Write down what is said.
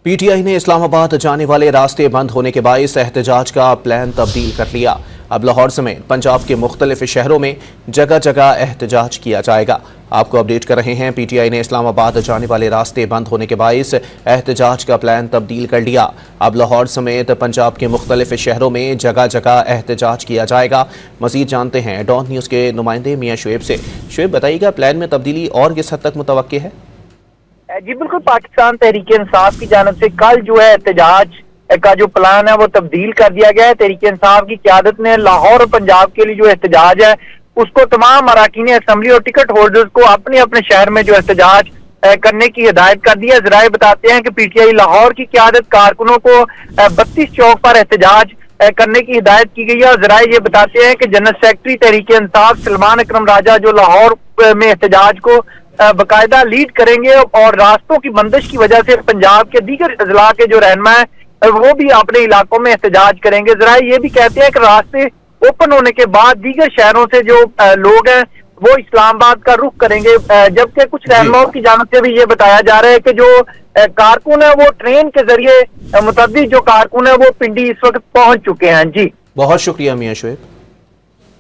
PTI ने इस्लामाबाद जाने वाले रास्ते बंद होने के बायस एहतजाज का प्लान तब्दील कर लिया। अब लाहौर समेत पंजाब के मुख्तलिफ शहरों में जगह जगह एहतजाज किया जाएगा। आपको अपडेट कर रहे हैं, पीटीआई ने इस्लामाबाद जाने वाले रास्ते बंद होने के बायस एहतजाज का प्लान तब्दील कर लिया। अब लाहौर समेत पंजाब के मुख्तलिफ शहरों में जगह जगह एहतजाज किया जाएगा। मजीद जानते हैं डॉन न्यूज़ के नुमाइंदे मियाँ शुएब से। शुएब, बताइएगा प्लान में तब्दीली और किस हद तक मुतवक्के है? जी बिल्कुल, पाकिस्तान तहरीक इंसाफ की जानिब से कल जो है एहतजाज का जो प्लान है वो तब्दील कर दिया गया है। तहरीक इंसाफ की क़यादत ने लाहौर और पंजाब के लिए जो एहतजाज है उसको तमाम अराकीन असेंबली और टिकट होल्डर्स को अपने अपने शहर में जो एहतजाज करने की हिदायत कर दी है। ज़राए बताते हैं कि पीटीआई लाहौर की क़यादत कारकुनों को 32 चौक पर एहतजाज करने की हिदायत की गई है। और ज़राए ये बताते हैं कि जनरल सेक्रेटरी तहरीक इंसाफ सलमान अकरम राजा जो लाहौर में एहतजाज को बाकायदा लीड करेंगे और रास्तों की बंदिश की वजह से पंजाब के दीगर अजला के जो रहनुमा है वो भी अपने इलाकों में एहतजाज करेंगे। जरा ये भी कहते हैं कि रास्ते ओपन होने के बाद दीगर शहरों से जो लोग हैं वो इस्लामाबाद का रुख करेंगे। जबकि कुछ रहनुमाओं की जानिब से भी ये बताया जा रहा है कि जो कारकुन है वो ट्रेन के जरिए मुतअद्दिद जो कारकुन है वो पिंडी इस वक्त पहुंच चुके हैं। जी बहुत शुक्रिया मियां शुएब।